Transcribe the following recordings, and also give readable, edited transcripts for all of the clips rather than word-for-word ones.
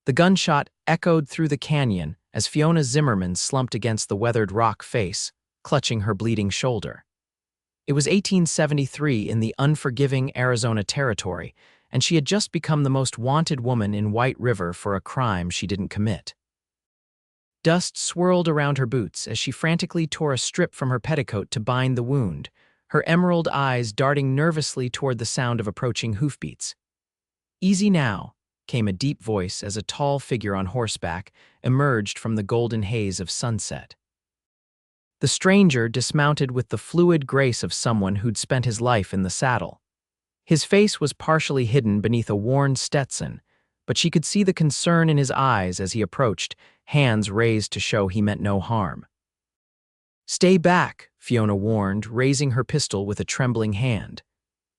The gunshot echoed through the canyon as Fiona Zimmerman slumped against the weathered rock face, clutching her bleeding shoulder. It was 1873 in the unforgiving Arizona Territory, and she had just become the most wanted woman in White River for a crime she didn't commit. Dust swirled around her boots as she frantically tore a strip from her petticoat to bind the wound, her emerald eyes darting nervously toward the sound of approaching hoofbeats. "Easy now," came a deep voice as a tall figure on horseback emerged from the golden haze of sunset. The stranger dismounted with the fluid grace of someone who'd spent his life in the saddle. His face was partially hidden beneath a worn Stetson, but she could see the concern in his eyes as he approached, hands raised to show he meant no harm. "Stay back," Fiona warned, raising her pistol with a trembling hand.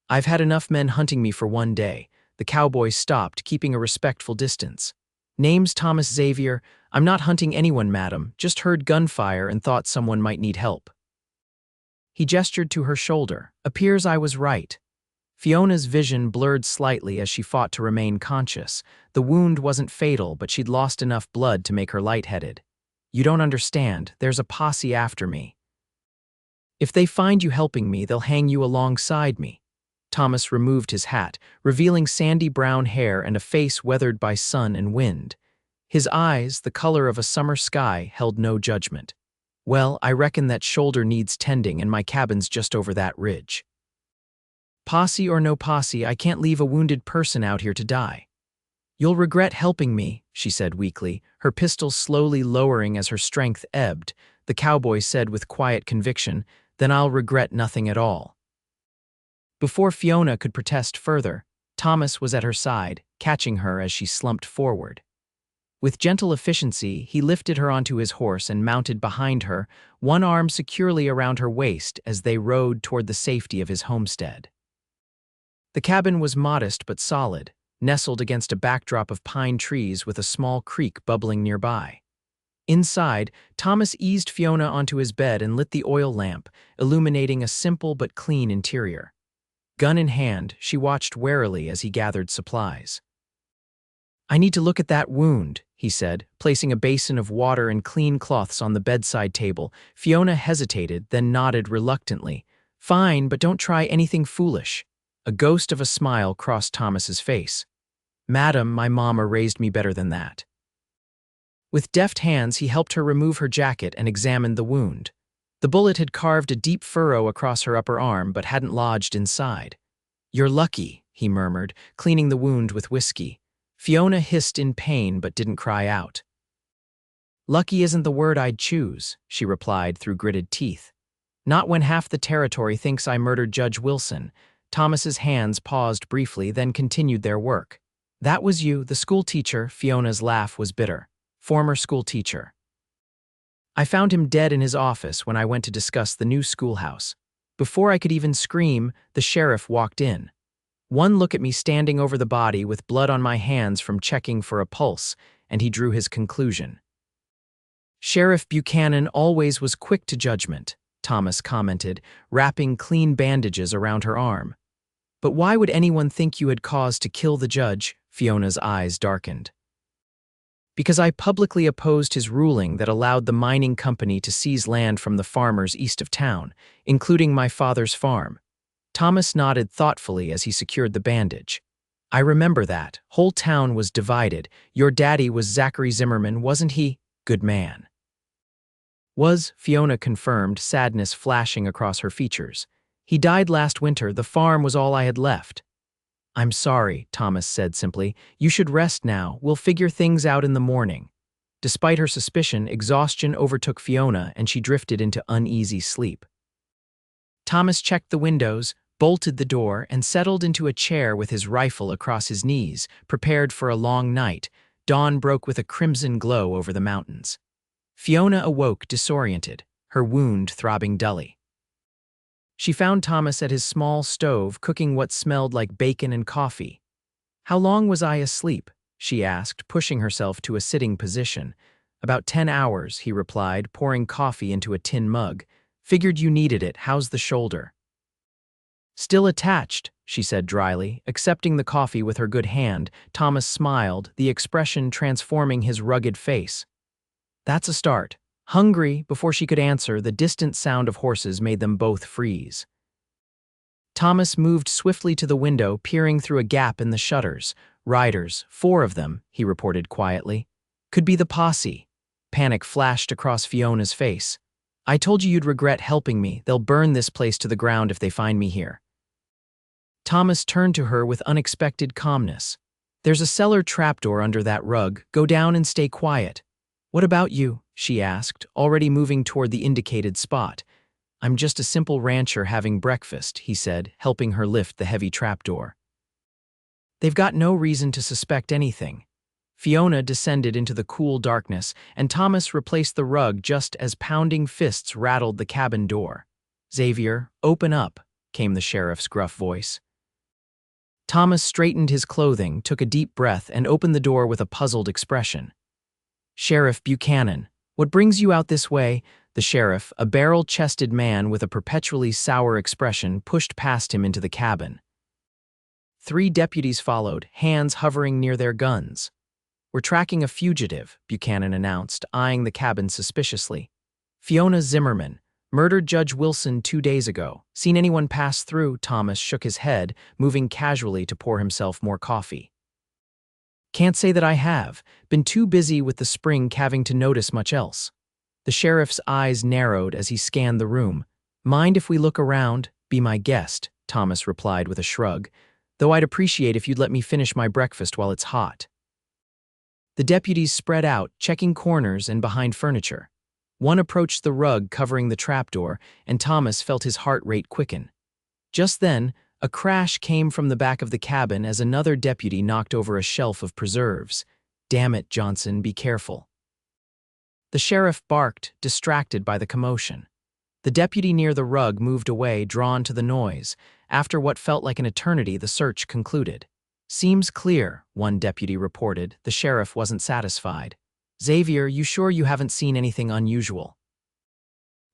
"I've had enough men hunting me for one day." The cowboy stopped, keeping a respectful distance. "Name's Thomas Xavier. I'm not hunting anyone, madam. Just heard gunfire and thought someone might need help." He gestured to her shoulder. "Appears I was right." Fiona's vision blurred slightly as she fought to remain conscious. The wound wasn't fatal, but she'd lost enough blood to make her lightheaded. "You don't understand. There's a posse after me. If they find you helping me, they'll hang you alongside me." Thomas removed his hat, revealing sandy brown hair and a face weathered by sun and wind. His eyes, the color of a summer sky, held no judgment. "Well, I reckon that shoulder needs tending, and my cabin's just over that ridge. Posse or no posse, I can't leave a wounded person out here to die." "You'll regret helping me," she said weakly, her pistol slowly lowering as her strength ebbed. The cowboy said with quiet conviction, "Then I'll regret nothing at all." Before Fiona could protest further, Thomas was at her side, catching her as she slumped forward. With gentle efficiency, he lifted her onto his horse and mounted behind her, one arm securely around her waist as they rode toward the safety of his homestead. The cabin was modest but solid, nestled against a backdrop of pine trees with a small creek bubbling nearby. Inside, Thomas eased Fiona onto his bed and lit the oil lamp, illuminating a simple but clean interior. Gun in hand, she watched warily as he gathered supplies. "I need to look at that wound," he said, placing a basin of water and clean cloths on the bedside table. Fiona hesitated, then nodded reluctantly. "Fine, but don't try anything foolish." A ghost of a smile crossed Thomas's face. "Madam, my mama raised me better than that." With deft hands, he helped her remove her jacket and examined the wound. The bullet had carved a deep furrow across her upper arm but hadn't lodged inside. "You're lucky," he murmured, cleaning the wound with whiskey. Fiona hissed in pain but didn't cry out. "Lucky isn't the word I'd choose," she replied through gritted teeth. "Not when half the territory thinks I murdered Judge Wilson." Thomas's hands paused briefly, then continued their work. "That was you, the school teacher." Fiona's laugh was bitter. "Former school teacher. I found him dead in his office when I went to discuss the new schoolhouse. Before I could even scream, the sheriff walked in. One look at me standing over the body with blood on my hands from checking for a pulse, and he drew his conclusion. Sheriff Buchanan always was quick to judgment," Thomas commented, wrapping clean bandages around her arm. "But why would anyone think you had cause to kill the judge?" Fiona's eyes darkened. "Because I publicly opposed his ruling that allowed the mining company to seize land from the farmers east of town, including my father's farm." Thomas nodded thoughtfully as he secured the bandage. "I remember that. Whole town was divided. Your daddy was Zachary Zimmerman, wasn't he? Good man." "Was," Fiona confirmed, sadness flashing across her features. "He died last winter. The farm was all I had left." "I'm sorry," Thomas said simply. "You should rest now. We'll figure things out in the morning." Despite her suspicion, exhaustion overtook Fiona and she drifted into uneasy sleep. Thomas checked the windows, bolted the door, and settled into a chair with his rifle across his knees, prepared for a long night. Dawn broke with a crimson glow over the mountains. Fiona awoke disoriented, her wound throbbing dully. She found Thomas at his small stove cooking what smelled like bacon and coffee. "How long was I asleep?" she asked, pushing herself to a sitting position. "About 10 hours, he replied, pouring coffee into a tin mug. "Figured you needed it. How's the shoulder?" "Still attached," she said dryly. Accepting the coffee with her good hand, Thomas smiled, the expression transforming his rugged face. That's a start. Hungry, before she could answer, the distant sound of horses made them both freeze. Thomas moved swiftly to the window, peering through a gap in the shutters. Riders, 4 of them, he reported quietly. Could be the posse. Panic flashed across Fiona's face. I told you you'd regret helping me. They'll burn this place to the ground if they find me here. Thomas turned to her with unexpected calmness. There's a cellar trapdoor under that rug. Go down and stay quiet. What about you? She asked, already moving toward the indicated spot. I'm just a simple rancher having breakfast, he said, helping her lift the heavy trapdoor. They've got no reason to suspect anything. Fiona descended into the cool darkness, and Thomas replaced the rug just as pounding fists rattled the cabin door. Xavier, open up, came the sheriff's gruff voice. Thomas straightened his clothing, took a deep breath, and opened the door with a puzzled expression. Sheriff Buchanan, what brings you out this way? The sheriff, a barrel-chested man with a perpetually sour expression, pushed past him into the cabin. 3 deputies followed, hands hovering near their guns. We're tracking a fugitive, Buchanan announced, eyeing the cabin suspiciously. Fiona Zimmerman, murdered Judge Wilson 2 days ago. Seen anyone pass through? Thomas shook his head, moving casually to pour himself more coffee. Can't say that I have. Been too busy with the spring calving to notice much else. The sheriff's eyes narrowed as he scanned the room. Mind if we look around? Be my guest, Thomas replied with a shrug. Though I'd appreciate if you'd let me finish my breakfast while it's hot. The deputies spread out, checking corners and behind furniture. One approached the rug covering the trapdoor, and Thomas felt his heart rate quicken. Just then, a crash came from the back of the cabin as another deputy knocked over a shelf of preserves. Damn it, Johnson, be careful. The sheriff barked, distracted by the commotion. The deputy near the rug moved away, drawn to the noise. After what felt like an eternity, the search concluded. Seems clear, one deputy reported. The sheriff wasn't satisfied. Xavier, you sure you haven't seen anything unusual?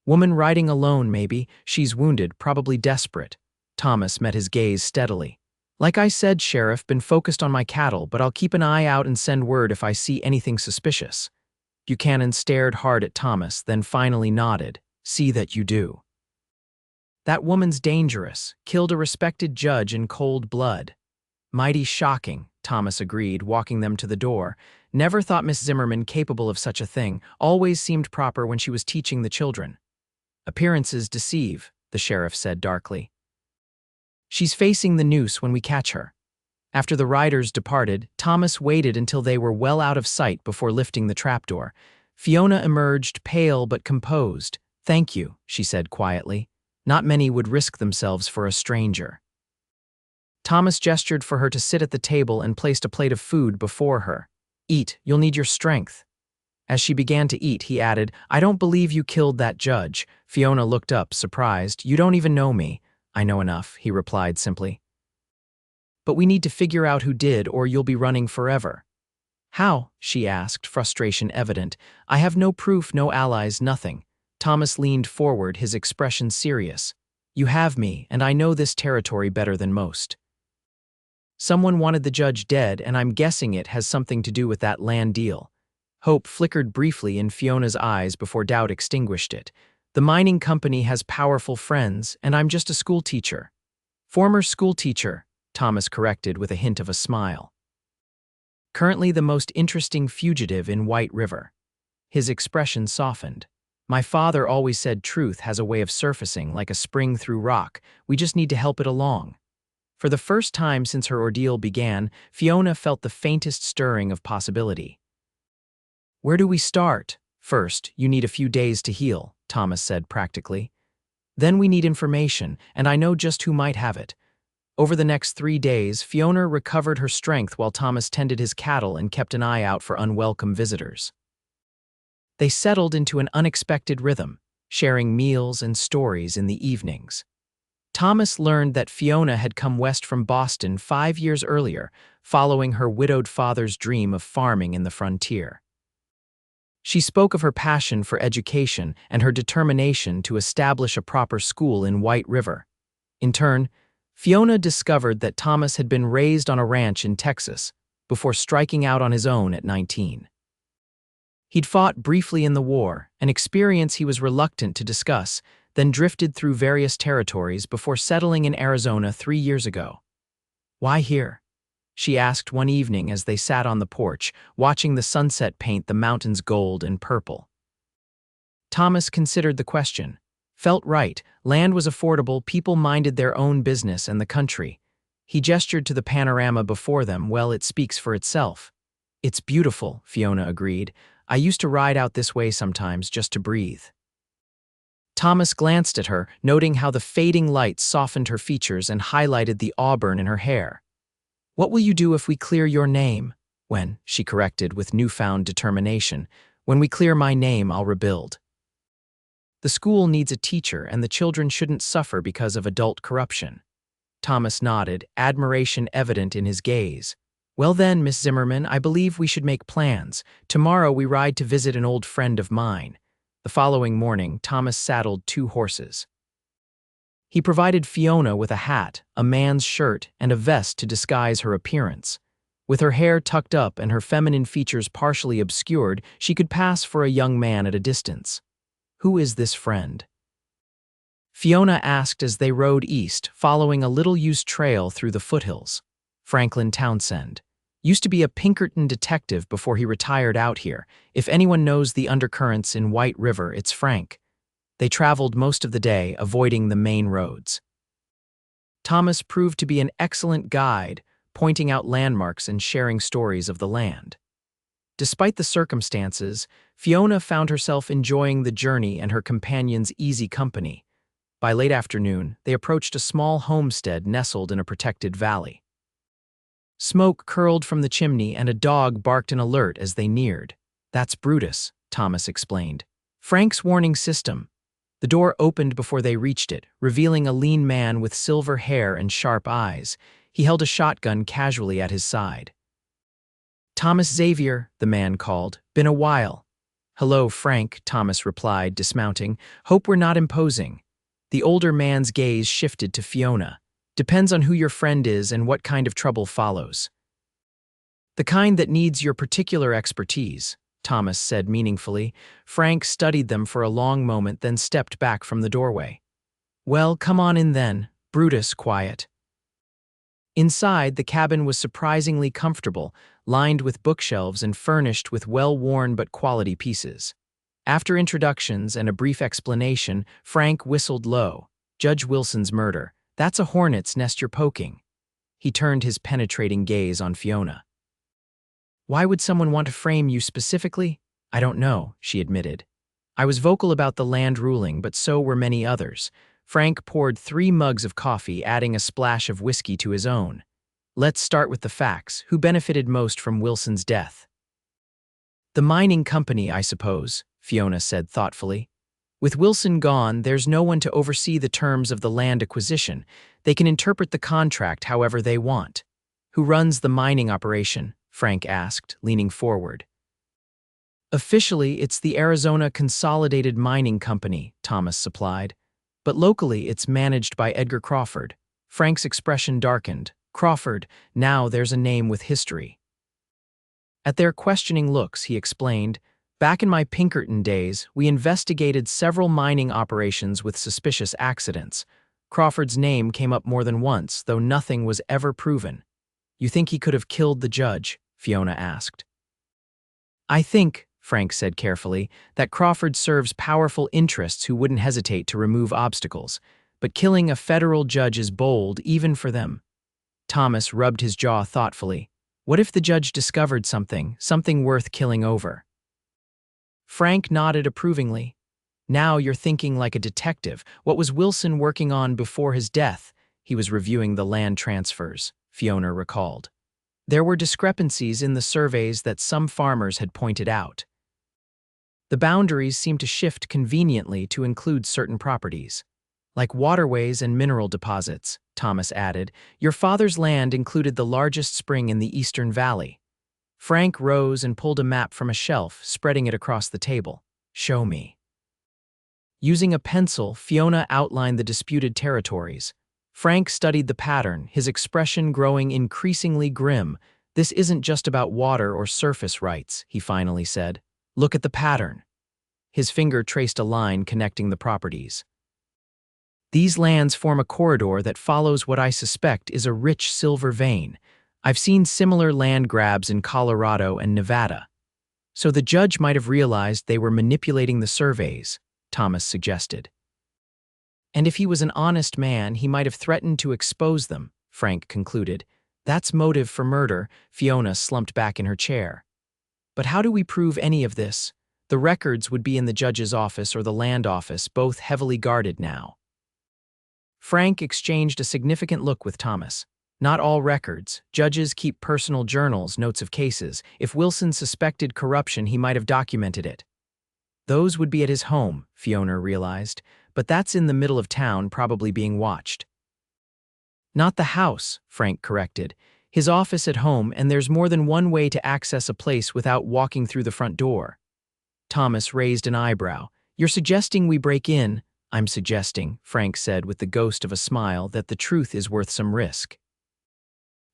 Woman riding alone, maybe. She's wounded, probably desperate. Thomas met his gaze steadily. Like I said, Sheriff, been focused on my cattle, but I'll keep an eye out and send word if I see anything suspicious. Buchanan stared hard at Thomas, then finally nodded. See that you do. That woman's dangerous. Killed a respected judge in cold blood. Mighty shocking, Thomas agreed, walking them to the door. Never thought Miss Zimmerman capable of such a thing. Always seemed proper when she was teaching the children. Appearances deceive, the sheriff said darkly. She's facing the noose when we catch her. After the riders departed, Thomas waited until they were well out of sight before lifting the trapdoor. Fiona emerged, pale but composed. Thank you, she said quietly. Not many would risk themselves for a stranger. Thomas gestured for her to sit at the table and placed a plate of food before her. Eat, you'll need your strength. As she began to eat, he added, I don't believe you killed that judge. Fiona looked up, surprised. You don't even know me. I know enough, he replied simply. But we need to figure out who did, or you'll be running forever. How? She asked, frustration evident. I have no proof, no allies, nothing. Thomas leaned forward, his expression serious. You have me, and I know this territory better than most. Someone wanted the judge dead, and I'm guessing it has something to do with that land deal. Hope flickered briefly in Fiona's eyes before doubt extinguished it. The mining company has powerful friends, and I'm just a schoolteacher. Former schoolteacher, Thomas corrected with a hint of a smile. Currently the most interesting fugitive in White River. His expression softened. My father always said truth has a way of surfacing like a spring through rock. We just need to help it along. For the first time since her ordeal began, Fiona felt the faintest stirring of possibility. Where do we start? First, you need a few days to heal, Thomas said practically. Then we need information, and I know just who might have it. Over the next 3 days, Fiona recovered her strength while Thomas tended his cattle and kept an eye out for unwelcome visitors. They settled into an unexpected rhythm, sharing meals and stories in the evenings. Thomas learned that Fiona had come west from Boston 5 years earlier, following her widowed father's dream of farming in the frontier. She spoke of her passion for education and her determination to establish a proper school in White River. In turn, Fiona discovered that Thomas had been raised on a ranch in Texas before striking out on his own at 19. He'd fought briefly in the war, an experience he was reluctant to discuss, then drifted through various territories before settling in Arizona 3 years ago. "Why here?" she asked one evening as they sat on the porch, watching the sunset paint the mountains gold and purple. Thomas considered the question. Felt right, land was affordable, people minded their own business and the country. He gestured to the panorama before them. "Well, it speaks for itself." "It's beautiful," Fiona agreed. "I used to ride out this way sometimes just to breathe." Thomas glanced at her, noting how the fading light softened her features and highlighted the auburn in her hair. "What will you do if we clear your name?" "When," she corrected with newfound determination, "when we clear my name, I'll rebuild. The school needs a teacher and the children shouldn't suffer because of adult corruption." Thomas nodded, admiration evident in his gaze. "Well then, Miss Zimmerman, I believe we should make plans. Tomorrow we ride to visit an old friend of mine." The following morning, Thomas saddled 2 horses. He provided Fiona with a hat, a man's shirt, and a vest to disguise her appearance. With her hair tucked up and her feminine features partially obscured, she could pass for a young man at a distance. "Who is this friend?" Fiona asked as they rode east, following a little-used trail through the foothills. "Franklin Townsend. Used to be a Pinkerton detective before he retired out here. If anyone knows the undercurrents in White River, it's Frank." They traveled most of the day, avoiding the main roads. Thomas proved to be an excellent guide, pointing out landmarks and sharing stories of the land. Despite the circumstances, Fiona found herself enjoying the journey and her companion's easy company. By late afternoon, they approached a small homestead nestled in a protected valley. Smoke curled from the chimney and a dog barked an alert as they neared. "That's Brutus," Thomas explained. "Frank's warning system." The door opened before they reached it, revealing a lean man with silver hair and sharp eyes. He held a shotgun casually at his side. "Thomas Xavier," the man called. "Been a while." "Hello, Frank," Thomas replied, dismounting. "Hope we're not imposing." The older man's gaze shifted to Fiona. "Depends on who your friend is and what kind of trouble follows." "The kind that needs your particular expertise," Thomas said meaningfully. Frank studied them for a long moment, then stepped back from the doorway. "Well, come on in then." Brutus quiet. Inside, the cabin was surprisingly comfortable, lined with bookshelves and furnished with well-worn but quality pieces. After introductions and a brief explanation, Frank whistled low. "Judge Wilson's murder. That's a hornet's nest you're poking." He turned his penetrating gaze on Fiona. "Why would someone want to frame you specifically?" "I don't know," she admitted. "I was vocal about the land ruling, but so were many others." Frank poured 3 mugs of coffee, adding a splash of whiskey to his own. "Let's start with the facts. Who benefited most from Wilson's death?" "The mining company, I suppose," Fiona said thoughtfully. "With Wilson gone, there's no one to oversee the terms of the land acquisition. They can interpret the contract however they want." "Who runs the mining operation?" Frank asked, leaning forward. "Officially, it's the Arizona Consolidated Mining Company," Thomas supplied. "But locally, it's managed by Edgar Crawford." Frank's expression darkened. "Crawford, now there's a name with history." At their questioning looks, he explained, "Back in my Pinkerton days, we investigated several mining operations with suspicious accidents. Crawford's name came up more than once, though nothing was ever proven." "You think he could have killed the judge?" Fiona asked. "I think," Frank said carefully, "that Crawford serves powerful interests who wouldn't hesitate to remove obstacles. But killing a federal judge is bold, even for them." Thomas rubbed his jaw thoughtfully. "What if the judge discovered something worth killing over?" Frank nodded approvingly. "Now you're thinking like a detective. What was Wilson working on before his death?" "He was reviewing the land transfers," Fiona recalled. "There were discrepancies in the surveys that some farmers had pointed out. The boundaries seemed to shift conveniently to include certain properties. Like waterways and mineral deposits," Thomas added. "Your father's land included the largest spring in the Eastern Valley." Frank rose and pulled a map from a shelf, spreading it across the table. "Show me." Using a pencil, Fiona outlined the disputed territories. Frank studied the pattern, his expression growing increasingly grim. "This isn't just about water or surface rights," he finally said. "Look at the pattern." His finger traced a line connecting the properties. "These lands form a corridor that follows what I suspect is a rich silver vein. I've seen similar land grabs in Colorado and Nevada." "So the judge might have realized they were manipulating the surveys," Thomas suggested. "And if he was an honest man, he might have threatened to expose them," Frank concluded. "That's motive for murder." Fiona slumped back in her chair. "But how do we prove any of this? The records would be in the judge's office or the land office, both heavily guarded now." Frank exchanged a significant look with Thomas. "Not all records. Judges keep personal journals, notes of cases. If Wilson suspected corruption, he might have documented it." "Those would be at his home," Fiona realized, "but that's in the middle of town, probably being watched." "Not the house," Frank corrected. "His office at home, and there's more than one way to access a place without walking through the front door." Thomas raised an eyebrow. "You're suggesting we break in?" "I'm suggesting," Frank said with the ghost of a smile, "that the truth is worth some risk.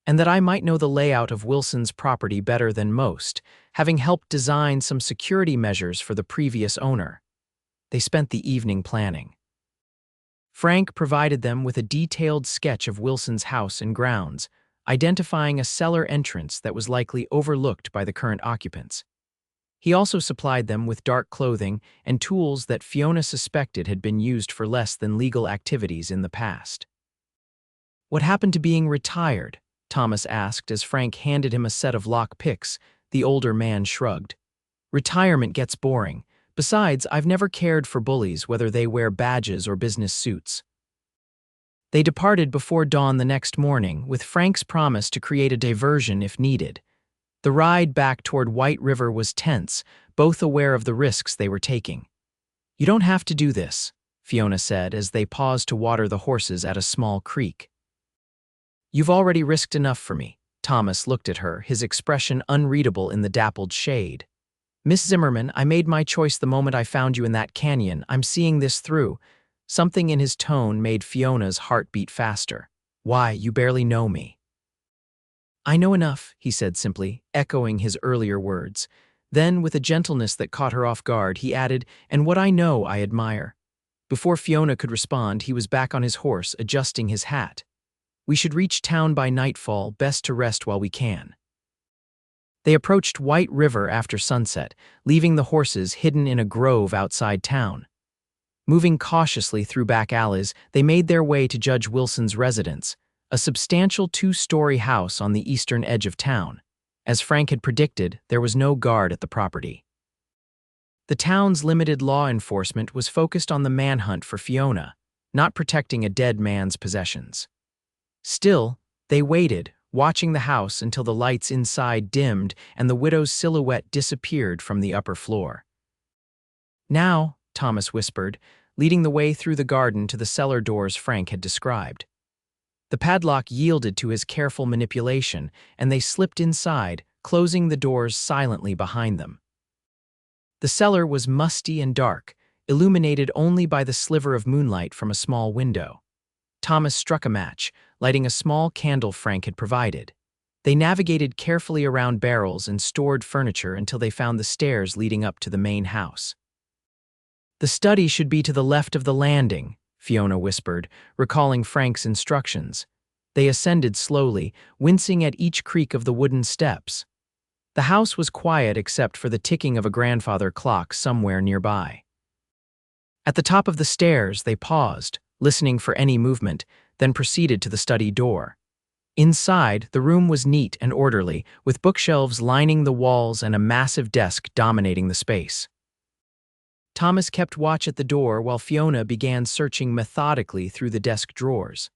And that I might know the layout of Wilson's property better than most, having helped design some security measures for the previous owner." They spent the evening planning. Frank provided them with a detailed sketch of Wilson's house and grounds, identifying a cellar entrance that was likely overlooked by the current occupants. He also supplied them with dark clothing and tools that Fiona suspected had been used for less than legal activities in the past. "What happened to being retired?" Thomas asked as Frank handed him a set of lock picks. The older man shrugged. "Retirement gets boring. Besides, I've never cared for bullies, whether they wear badges or business suits." They departed before dawn the next morning, with Frank's promise to create a diversion if needed. The ride back toward White River was tense, both aware of the risks they were taking. "You don't have to do this," Fiona said as they paused to water the horses at a small creek. "You've already risked enough for me." Thomas looked at her, his expression unreadable in the dappled shade. "Miss Zimmerman, I made my choice the moment I found you in that canyon. I'm seeing this through." Something in his tone made Fiona's heart beat faster. "Why, you barely know me." "I know enough," he said simply, echoing his earlier words. Then, with a gentleness that caught her off guard, he added, "And what I know, I admire." Before Fiona could respond, he was back on his horse, adjusting his hat. "We should reach town by nightfall, best to rest while we can." They approached White River after sunset, leaving the horses hidden in a grove outside town. Moving cautiously through back alleys, they made their way to Judge Wilson's residence, a substantial two-story house on the eastern edge of town. As Frank had predicted, there was no guard at the property. The town's limited law enforcement was focused on the manhunt for Fiona, not protecting a dead man's possessions. Still, they waited, watching the house until the lights inside dimmed and the widow's silhouette disappeared from the upper floor. "Now," Thomas whispered, leading the way through the garden to the cellar doors Frank had described. The padlock yielded to his careful manipulation, and they slipped inside, closing the doors silently behind them. The cellar was musty and dark, illuminated only by the sliver of moonlight from a small window. Thomas struck a match, lighting a small candle Frank had provided. They navigated carefully around barrels and stored furniture until they found the stairs leading up to the main house. "The study should be to the left of the landing," Fiona whispered, recalling Frank's instructions. They ascended slowly, wincing at each creak of the wooden steps. The house was quiet except for the ticking of a grandfather clock somewhere nearby. At the top of the stairs, they paused, listening for any movement, then proceeded to the study door. Inside, the room was neat and orderly, with bookshelves lining the walls and a massive desk dominating the space. Thomas kept watch at the door while Fiona began searching methodically through the desk drawers.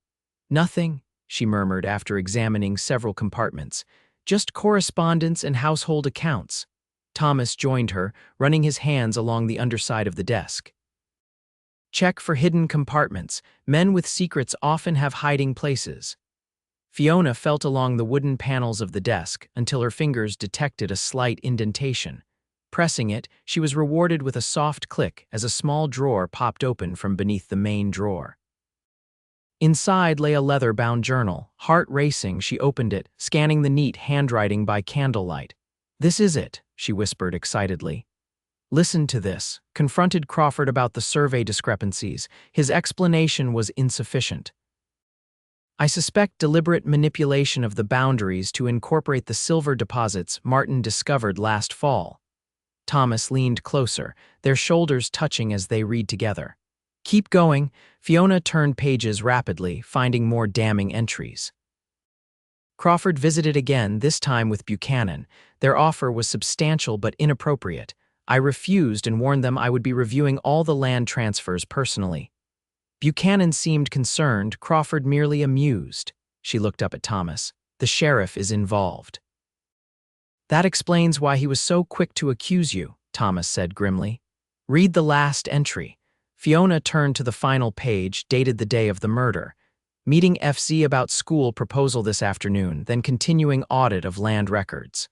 "Nothing," she murmured after examining several compartments. "Just correspondence and household accounts." Thomas joined her, running his hands along the underside of the desk. "Check for hidden compartments. Men with secrets often have hiding places." Fiona felt along the wooden panels of the desk until her fingers detected a slight indentation. Pressing it, she was rewarded with a soft click as a small drawer popped open from beneath the main drawer. Inside lay a leather-bound journal. Heart racing, she opened it, scanning the neat handwriting by candlelight. "This is it," she whispered excitedly. "Listen to this." Confronted Crawford about the survey discrepancies, his explanation was insufficient. "I suspect deliberate manipulation of the boundaries to incorporate the silver deposits Martin discovered last fall." Thomas leaned closer, their shoulders touching as they read together. "Keep going." Fiona turned pages rapidly, finding more damning entries. Crawford visited again, this time with Buchanan. Their offer was substantial but inappropriate. "I refused and warned them I would be reviewing all the land transfers personally." Buchanan seemed concerned, Crawford merely amused. She looked up at Thomas. "The sheriff is involved." "That explains why he was so quick to accuse you," Thomas said grimly. "Read the last entry." Fiona turned to the final page, dated the day of the murder. "Meeting FZ about school proposal this afternoon, then continuing audit of land records.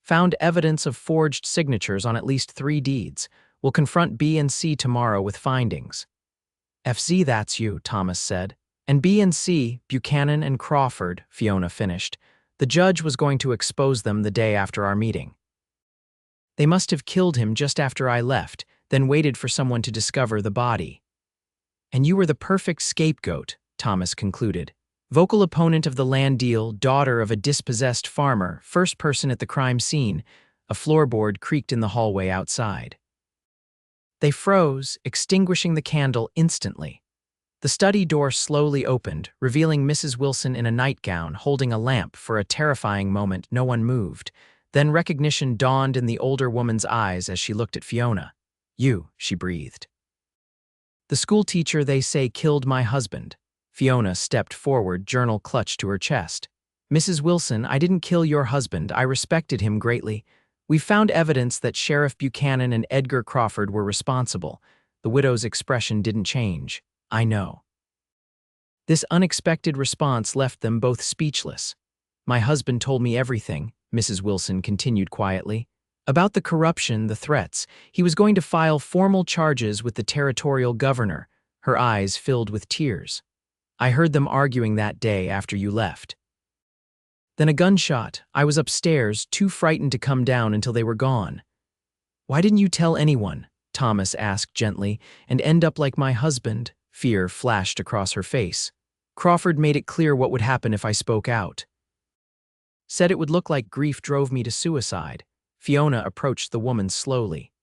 Found evidence of forged signatures on at least 3 deeds. Will confront B and C tomorrow with findings." "FZ, that's you," Thomas said. "And B and C, Buchanan and Crawford," Fiona finished. "The judge was going to expose them the day after our meeting. They must have killed him just after I left, then waited for someone to discover the body. And you were the perfect scapegoat," Thomas concluded. "Vocal opponent of the land deal, daughter of a dispossessed farmer, first person at the crime scene." A floorboard creaked in the hallway outside. They froze, extinguishing the candle instantly. The study door slowly opened, revealing Mrs. Wilson in a nightgown, holding a lamp. For a terrifying moment, no one moved. Then recognition dawned in the older woman's eyes as she looked at Fiona. "You," she breathed. "The school teacher they say killed my husband." Fiona stepped forward, journal clutched to her chest. "Mrs. Wilson, I didn't kill your husband. I respected him greatly. We found evidence that Sheriff Buchanan and Edgar Crawford were responsible." The widow's expression didn't change. "I know." This unexpected response left them both speechless. "My husband told me everything," Mrs. Wilson continued quietly. "About the corruption, the threats. He was going to file formal charges with the territorial governor." Her eyes filled with tears. "I heard them arguing that day after you left. Then a gunshot. I was upstairs, too frightened to come down until they were gone." "Why didn't you tell anyone?" Thomas asked gently. "And end up like my husband?" Fear flashed across her face. "Crawford made it clear what would happen if I spoke out. Said it would look like grief drove me to suicide." Fiona approached the woman slowly.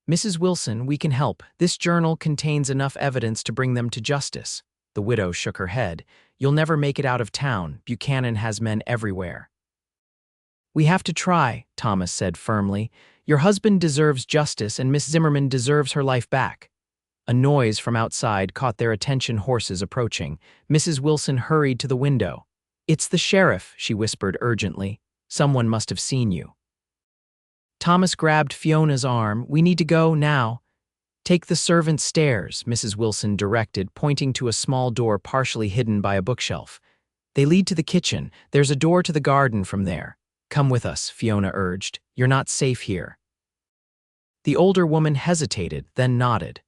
"Mrs. Wilson, we can help. This journal contains enough evidence to bring them to justice." The widow shook her head. "You'll never make it out of town. Buchanan has men everywhere." "We have to try," Thomas said firmly. "Your husband deserves justice and Miss Zimmerman deserves her life back." A noise from outside caught their attention, horses approaching. Mrs. Wilson hurried to the window. "It's the sheriff," she whispered urgently. "Someone must have seen you." Thomas grabbed Fiona's arm. "We need to go now." "Take the servants' stairs," Mrs. Wilson directed, pointing to a small door partially hidden by a bookshelf. "They lead to the kitchen. There's a door to the garden from there." "Come with us," Fiona urged. "You're not safe here." The older woman hesitated, then nodded.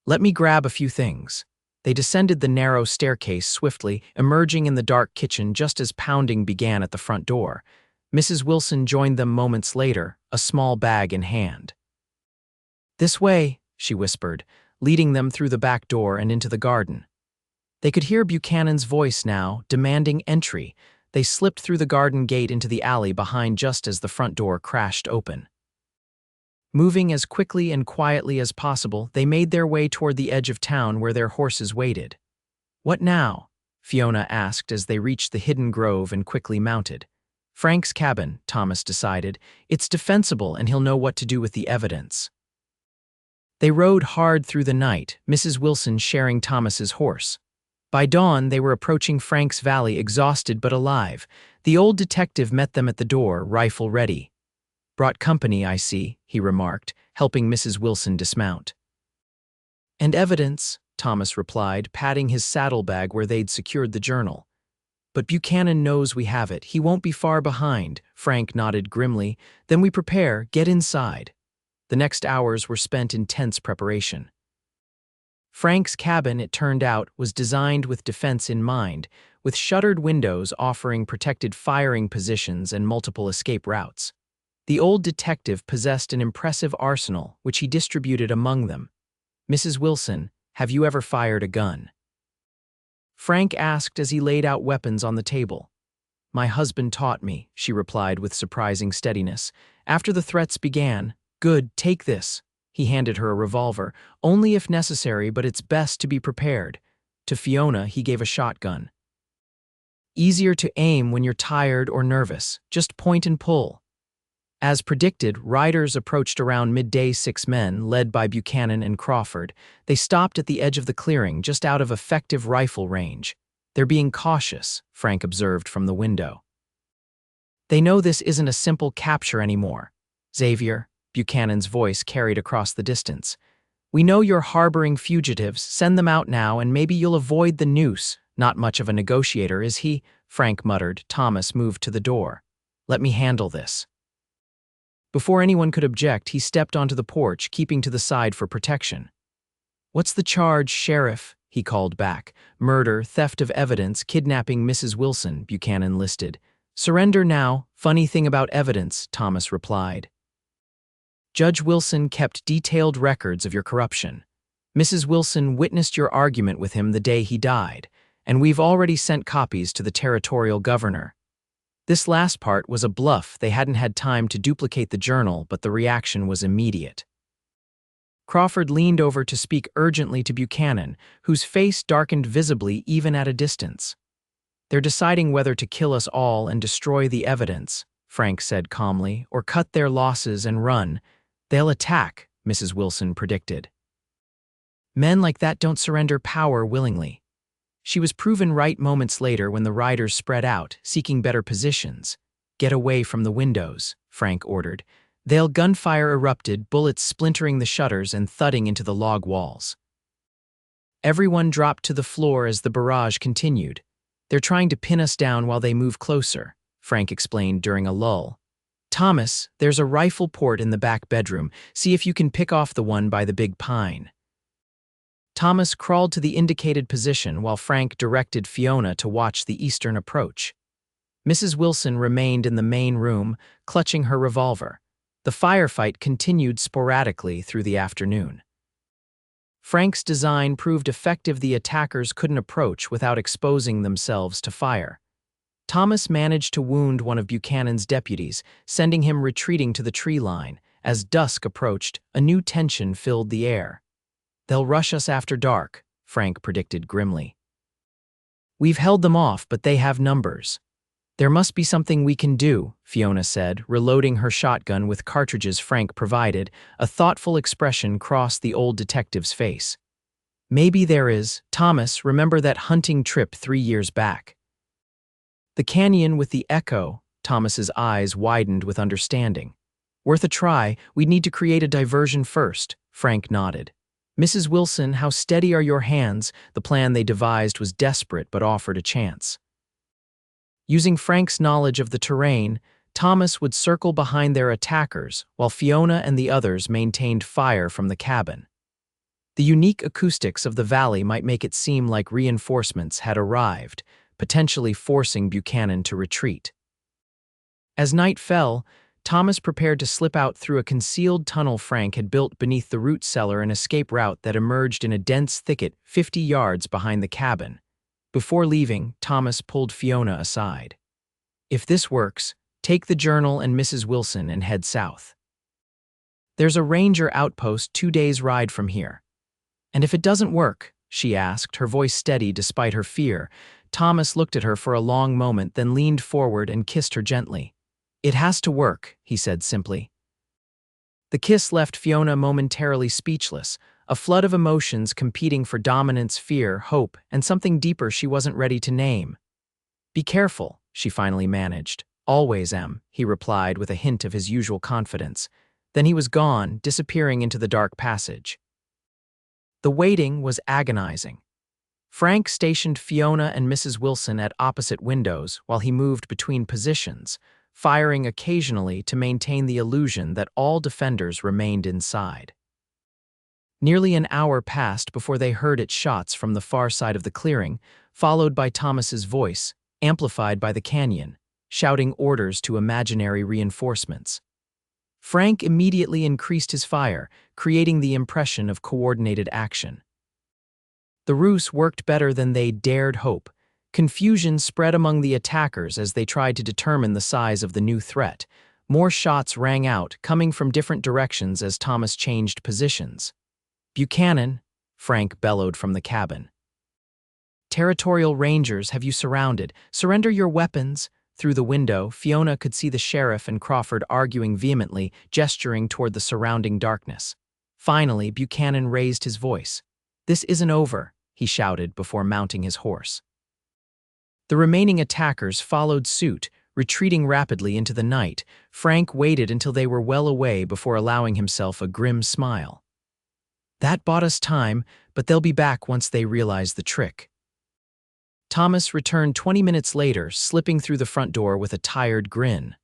"Let me grab a few things." They descended the narrow staircase swiftly, emerging in the dark kitchen just as pounding began at the front door. Mrs. Wilson joined them moments later, a small bag in hand. "This way," she whispered, leading them through the back door and into the garden. They could hear Buchanan's voice now, demanding entry. They slipped through the garden gate into the alley behind just as the front door crashed open. Moving as quickly and quietly as possible, they made their way toward the edge of town where their horses waited. "What now?" Fiona asked as they reached the hidden grove and quickly mounted. "Frank's cabin," Thomas decided. "It's defensible and he'll know what to do with the evidence." They rode hard through the night, Mrs. Wilson sharing Thomas's horse. By dawn, they were approaching Frank's Valley, exhausted but alive. The old detective met them at the door, rifle ready. "Brought company, I see," he remarked, helping Mrs. Wilson dismount. "And evidence," Thomas replied, patting his saddlebag where they'd secured the journal. "But Buchanan knows we have it. He won't be far behind." Frank nodded grimly. "Then we prepare, get inside." The next hours were spent in tense preparation. Frank's cabin, it turned out, was designed with defense in mind, with shuttered windows offering protected firing positions and multiple escape routes. The old detective possessed an impressive arsenal, which he distributed among them. "Mrs. Wilson, have you ever fired a gun?" Frank asked as he laid out weapons on the table. "My husband taught me," she replied with surprising steadiness. After the threats began, "Good, take this." He handed her a revolver. "Only if necessary, but it's best to be prepared." To Fiona, he gave a shotgun. "Easier to aim when you're tired or nervous. Just point and pull." As predicted, riders approached around midday. 6 men, led by Buchanan and Crawford. They stopped at the edge of the clearing, just out of effective rifle range. "They're being cautious," Frank observed from the window. "They know this isn't a simple capture anymore." "Xavier," Buchanan's voice carried across the distance. "We know you're harboring fugitives. Send them out now, and maybe you'll avoid the noose." "Not much of a negotiator, is he?" Frank muttered. Thomas moved to the door. "Let me handle this." Before anyone could object, he stepped onto the porch, keeping to the side for protection. "What's the charge, Sheriff?" he called back. "Murder, theft of evidence, kidnapping Mrs. Wilson," Buchanan listed. "Surrender now. Funny thing about evidence," Thomas replied. "Judge Wilson kept detailed records of your corruption. Mrs. Wilson witnessed your argument with him the day he died, and we've already sent copies to the territorial governor." This last part was a bluff. They hadn't had time to duplicate the journal, but the reaction was immediate. Crawford leaned over to speak urgently to Buchanan, whose face darkened visibly even at a distance. "They're deciding whether to kill us all and destroy the evidence," Frank said calmly, "or cut their losses and run." "They'll attack," Mrs. Wilson predicted. "Men like that don't surrender power willingly." She was proven right moments later when the riders spread out, seeking better positions. "Get away from the windows," Frank ordered. Gunfire erupted, bullets splintering the shutters and thudding into the log walls. Everyone dropped to the floor as the barrage continued. "They're trying to pin us down while they move closer," Frank explained during a lull. "Thomas, there's a rifle port in the back bedroom. See if you can pick off the one by the big pine." Thomas crawled to the indicated position while Frank directed Fiona to watch the eastern approach. Mrs. Wilson remained in the main room, clutching her revolver. The firefight continued sporadically through the afternoon. Frank's design proved effective. The attackers couldn't approach without exposing themselves to fire. Thomas managed to wound one of Buchanan's deputies, sending him retreating to the tree line. As dusk approached, a new tension filled the air. "They'll rush us after dark," Frank predicted grimly. "We've held them off, but they have numbers." "There must be something we can do," Fiona said, reloading her shotgun with cartridges Frank provided. A thoughtful expression crossed the old detective's face. "Maybe there is. Thomas, remember that hunting trip 3 years back?" "The canyon with the echo," Thomas's eyes widened with understanding. "Worth a try. We'd need to create a diversion first," Frank nodded. "Mrs. Wilson, how steady are your hands?" The plan they devised was desperate but offered a chance. Using Frank's knowledge of the terrain, Thomas would circle behind their attackers while Fiona and the others maintained fire from the cabin. The unique acoustics of the valley might make it seem like reinforcements had arrived, potentially forcing Buchanan to retreat. As night fell, Thomas prepared to slip out through a concealed tunnel Frank had built beneath the root cellar, an escape route that emerged in a dense thicket 50 yards behind the cabin. Before leaving, Thomas pulled Fiona aside. "If this works, take the journal and Mrs. Wilson and head south. There's a ranger outpost 2 days' ride from here." "And if it doesn't work?" she asked, her voice steady despite her fear. Thomas looked at her for a long moment, then leaned forward and kissed her gently. "It has to work," he said simply. The kiss left Fiona momentarily speechless, a flood of emotions competing for dominance, fear, hope, and something deeper she wasn't ready to name. "Be careful," she finally managed. "Always am," he replied with a hint of his usual confidence. Then he was gone, disappearing into the dark passage. The waiting was agonizing. Frank stationed Fiona and Mrs. Wilson at opposite windows while he moved between positions, firing occasionally to maintain the illusion that all defenders remained inside. Nearly an hour passed before they heard its shots from the far side of the clearing, followed by Thomas's voice, amplified by the canyon, shouting orders to imaginary reinforcements. Frank immediately increased his fire, creating the impression of coordinated action. The ruse worked better than they dared hope. Confusion spread among the attackers as they tried to determine the size of the new threat. More shots rang out, coming from different directions as Thomas changed positions. "Buchanan," Frank bellowed from the cabin. "Territorial Rangers have you surrounded. Surrender your weapons." Through the window, Fiona could see the sheriff and Crawford arguing vehemently, gesturing toward the surrounding darkness. Finally, Buchanan raised his voice. "This isn't over," he shouted before mounting his horse. The remaining attackers followed suit, retreating rapidly into the night. Frank waited until they were well away before allowing himself a grim smile. "That bought us time, but they'll be back once they realize the trick." Thomas returned 20 minutes later, slipping through the front door with a tired grin.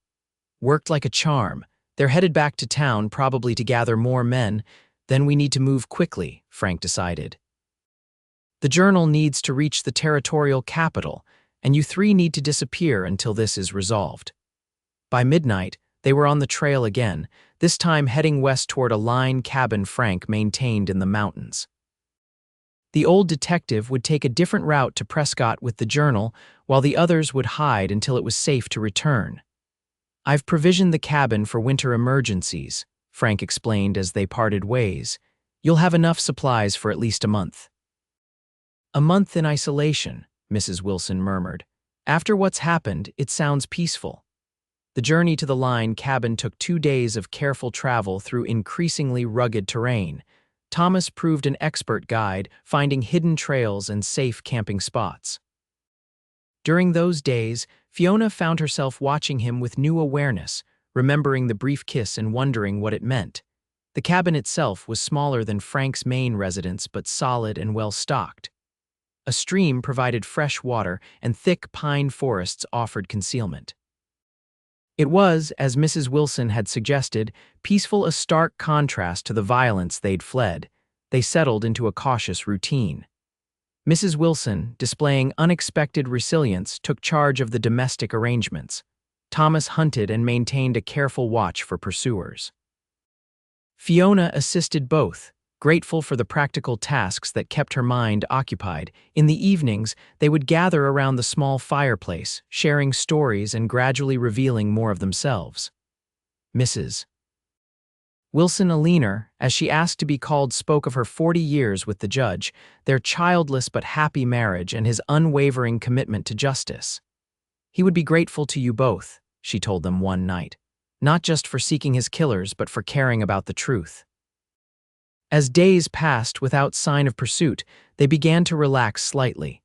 "Worked like a charm. They're headed back to town, probably to gather more men. Then we need to move quickly," Frank decided. "The journal needs to reach the territorial capital, and you three need to disappear until this is resolved." By midnight, they were on the trail again, this time heading west toward a line cabin Frank maintained in the mountains. The old detective would take a different route to Prescott with the journal, while the others would hide until it was safe to return. "I've provisioned the cabin for winter emergencies," Frank explained as they parted ways. "You'll have enough supplies for at least a month." "A month in isolation," Mrs. Wilson murmured. "After what's happened, it sounds peaceful." The journey to the line cabin took 2 days of careful travel through increasingly rugged terrain. Thomas proved an expert guide, finding hidden trails and safe camping spots. During those days, Fiona found herself watching him with new awareness, remembering the brief kiss and wondering what it meant. The cabin itself was smaller than Frank's main residence but solid and well-stocked. A stream provided fresh water, and thick pine forests offered concealment. It was, as Mrs. Wilson had suggested, peaceful, a stark contrast to the violence they'd fled. They settled into a cautious routine. Mrs. Wilson, displaying unexpected resilience, took charge of the domestic arrangements. Thomas hunted and maintained a careful watch for pursuers. Fiona assisted both, grateful for the practical tasks that kept her mind occupied. In the evenings, they would gather around the small fireplace, sharing stories and gradually revealing more of themselves. Mrs. Wilson Aliner, as she asked to be called, spoke of her 40 years with the judge, their childless but happy marriage, and his unwavering commitment to justice. "He would be grateful to you both," she told them one night, "not just for seeking his killers, but for caring about the truth." As days passed without sign of pursuit, they began to relax slightly.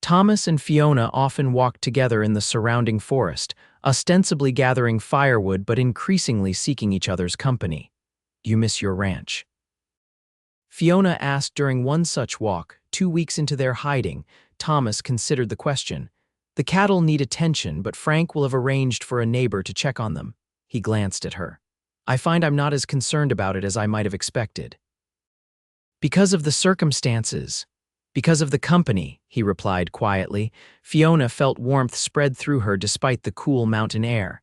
Thomas and Fiona often walked together in the surrounding forest, ostensibly gathering firewood but increasingly seeking each other's company. "You miss your ranch?" Fiona asked during one such walk, 2 weeks into their hiding. Thomas considered the question. "The cattle need attention, but Frank will have arranged for a neighbor to check on them." He glanced at her. "I find I'm not as concerned about it as I might have expected." "Because of the circumstances. Because of the company," he replied quietly. Fiona felt warmth spread through her despite the cool mountain air.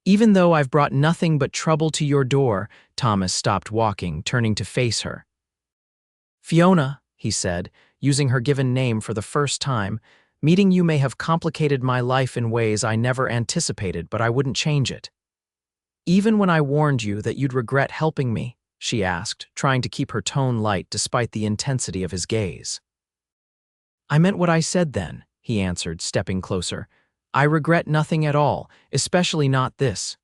"Even though I've brought nothing but trouble to your door," Thomas stopped walking, turning to face her. "Fiona," he said, using her given name for the first time, "meeting you may have complicated my life in ways I never anticipated, but I wouldn't change it." "Even when I warned you that you'd regret helping me?" she asked, trying to keep her tone light despite the intensity of his gaze. "I meant what I said then," he answered, stepping closer. "I regret nothing at all, especially not this."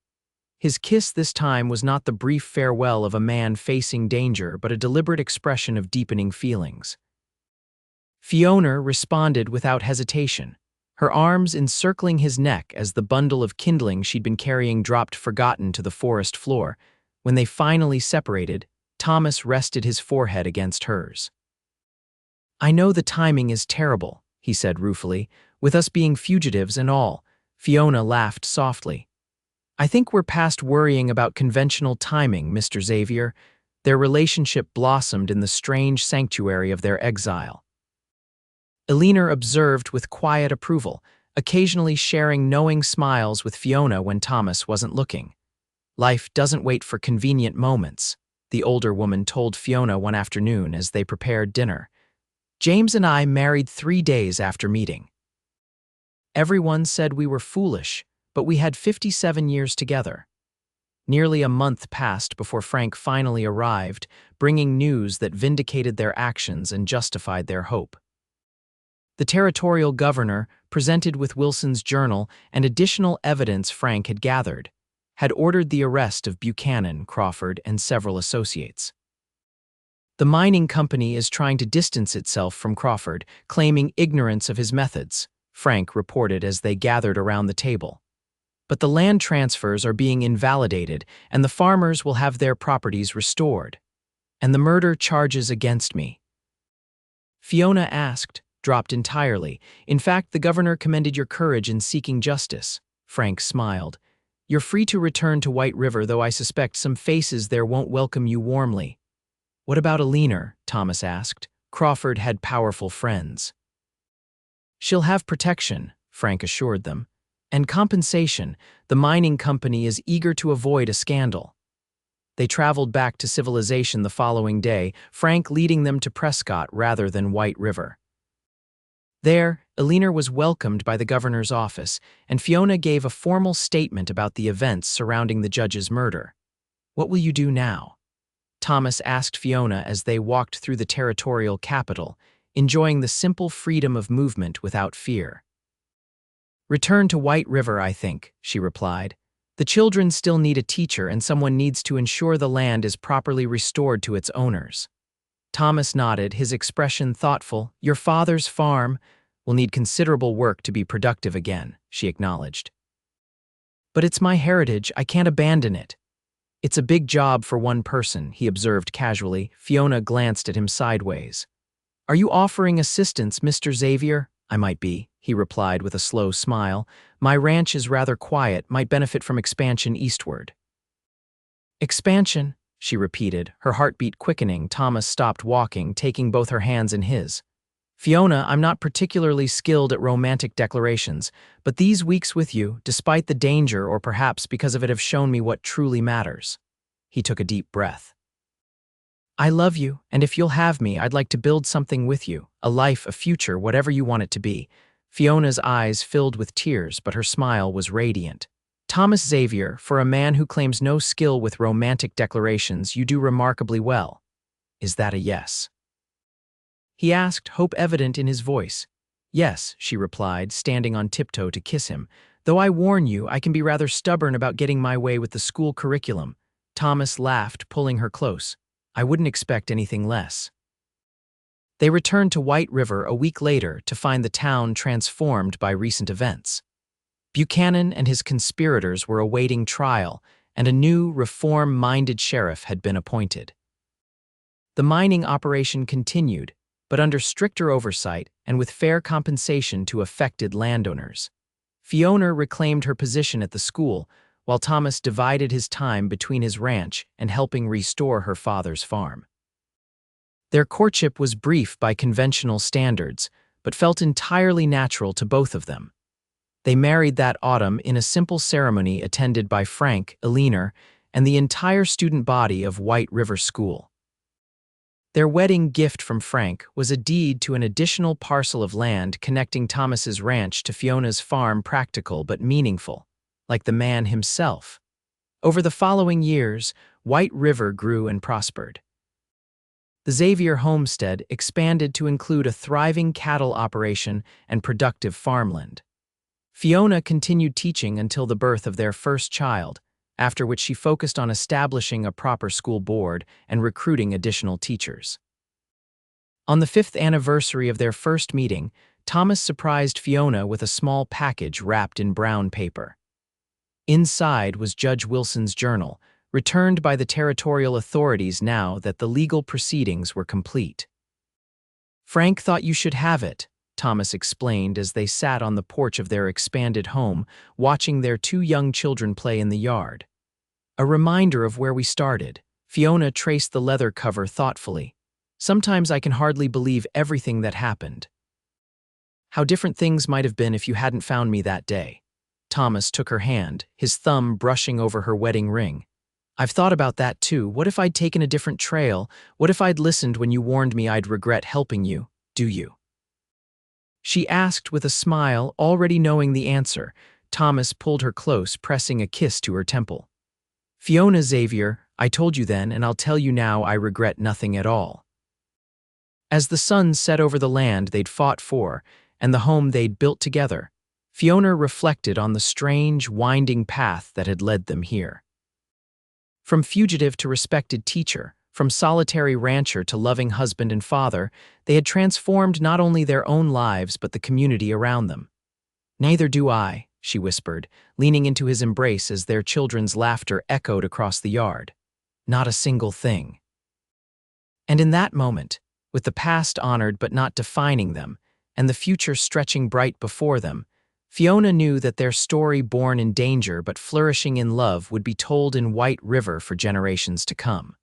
His kiss this time was not the brief farewell of a man facing danger, but a deliberate expression of deepening feelings. Fiona responded without hesitation, her arms encircling his neck as the bundle of kindling she'd been carrying dropped forgotten to the forest floor. When they finally separated, Thomas rested his forehead against hers. "I know the timing is terrible," he said ruefully, "with us being fugitives and all." Fiona laughed softly. "I think we're past worrying about conventional timing, Mr. Xavier. Their relationship blossomed in the strange sanctuary of their exile. Eleanor observed with quiet approval, occasionally sharing knowing smiles with Fiona when Thomas wasn't looking. "Life doesn't wait for convenient moments," the older woman told Fiona one afternoon as they prepared dinner. "James and I married 3 days after meeting. Everyone said we were foolish, but we had 57 years together." Nearly a month passed before Frank finally arrived, bringing news that vindicated their actions and justified their hope. The territorial governor, presented with Wilson's journal and additional evidence Frank had gathered, had ordered the arrest of Buchanan, Crawford, and several associates. "The mining company is trying to distance itself from Crawford, claiming ignorance of his methods," Frank reported as they gathered around the table. "But the land transfers are being invalidated, and the farmers will have their properties restored. And the murder charges against me." Fiona asked, dropped entirely. "In fact, the governor commended your courage in seeking justice." Frank smiled. "You're free to return to White River, though I suspect some faces there won't welcome you warmly." "What about Eleanor?" Thomas asked. "Crawford had powerful friends." "She'll have protection," Frank assured them. "And compensation. The mining company is eager to avoid a scandal." They traveled back to civilization the following day, Frank leading them to Prescott rather than White River. There, Eleanor was welcomed by the governor's office, and Fiona gave a formal statement about the events surrounding the judge's murder. "What will you do now?" Thomas asked Fiona as they walked through the territorial capital, enjoying the simple freedom of movement without fear. "Return to White River, I think," she replied. "The children still need a teacher, and someone needs to ensure the land is properly restored to its owners." Thomas nodded, his expression thoughtful. "Your father's farm will need considerable work to be productive again," she acknowledged. "But it's my heritage, I can't abandon it." "It's a big job for one person," he observed casually. Fiona glanced at him sideways. "Are you offering assistance, Mr. Xavier?" "I might be," he replied with a slow smile. "My ranch is rather quiet, might benefit from expansion eastward." "Expansion?" she repeated, her heartbeat quickening. Thomas stopped walking, taking both her hands in his. "Fiona, I'm not particularly skilled at romantic declarations, but these weeks with you, despite the danger or perhaps because of it, have shown me what truly matters." He took a deep breath. "I love you, and if you'll have me, I'd like to build something with you, a life, a future, whatever you want it to be." Fiona's eyes filled with tears, but her smile was radiant. "Thomas Xavier, for a man who claims no skill with romantic declarations, you do remarkably well. Is that a yes?" he asked, hope evident in his voice. "Yes," she replied, standing on tiptoe to kiss him. "Though I warn you, I can be rather stubborn about getting my way with the school curriculum." Thomas laughed, pulling her close. "I wouldn't expect anything less." They returned to White River a week later to find the town transformed by recent events. Buchanan and his conspirators were awaiting trial, and a new, reform-minded sheriff had been appointed. The mining operation continued, but under stricter oversight and with fair compensation to affected landowners. Fiona reclaimed her position at the school, while Thomas divided his time between his ranch and helping restore her father's farm. Their courtship was brief by conventional standards, but felt entirely natural to both of them. They married that autumn in a simple ceremony attended by Frank, Eleanor, and the entire student body of White River School. Their wedding gift from Frank was a deed to an additional parcel of land connecting Thomas's ranch to Fiona's farm, practical but meaningful, like the man himself. Over the following years, White River grew and prospered. The Xavier homestead expanded to include a thriving cattle operation and productive farmland. Fiona continued teaching until the birth of their first child, after which she focused on establishing a proper school board and recruiting additional teachers. On the 5th anniversary of their first meeting, Thomas surprised Fiona with a small package wrapped in brown paper. Inside was Judge Wilson's journal, returned by the territorial authorities now that the legal proceedings were complete. "Frank thought you should have it," Thomas explained as they sat on the porch of their expanded home, watching their 2 young children play in the yard. "A reminder of where we started, Fiona traced the leather cover thoughtfully. Sometimes I can hardly believe everything that happened. How different things might have been if you hadn't found me that day. Thomas took her hand, his thumb brushing over her wedding ring. I've thought about that too. What if I'd taken a different trail? What if I'd listened when you warned me I'd regret helping you? Do you? She asked with a smile, already knowing the answer. Thomas pulled her close, pressing a kiss to her temple. Fiona Xavier, I told you then, and I'll tell you now, I regret nothing at all. As the sun set over the land they'd fought for, and the home they'd built together, Fiona reflected on the strange, winding path that had led them here. From fugitive to respected teacher, from solitary rancher to loving husband and father, they had transformed not only their own lives but the community around them. Neither do I, she whispered, leaning into his embrace as their children's laughter echoed across the yard. Not a single thing. And in that moment, with the past honored but not defining them, and the future stretching bright before them, Fiona knew that their story, born in danger but flourishing in love, would be told in White River for generations to come.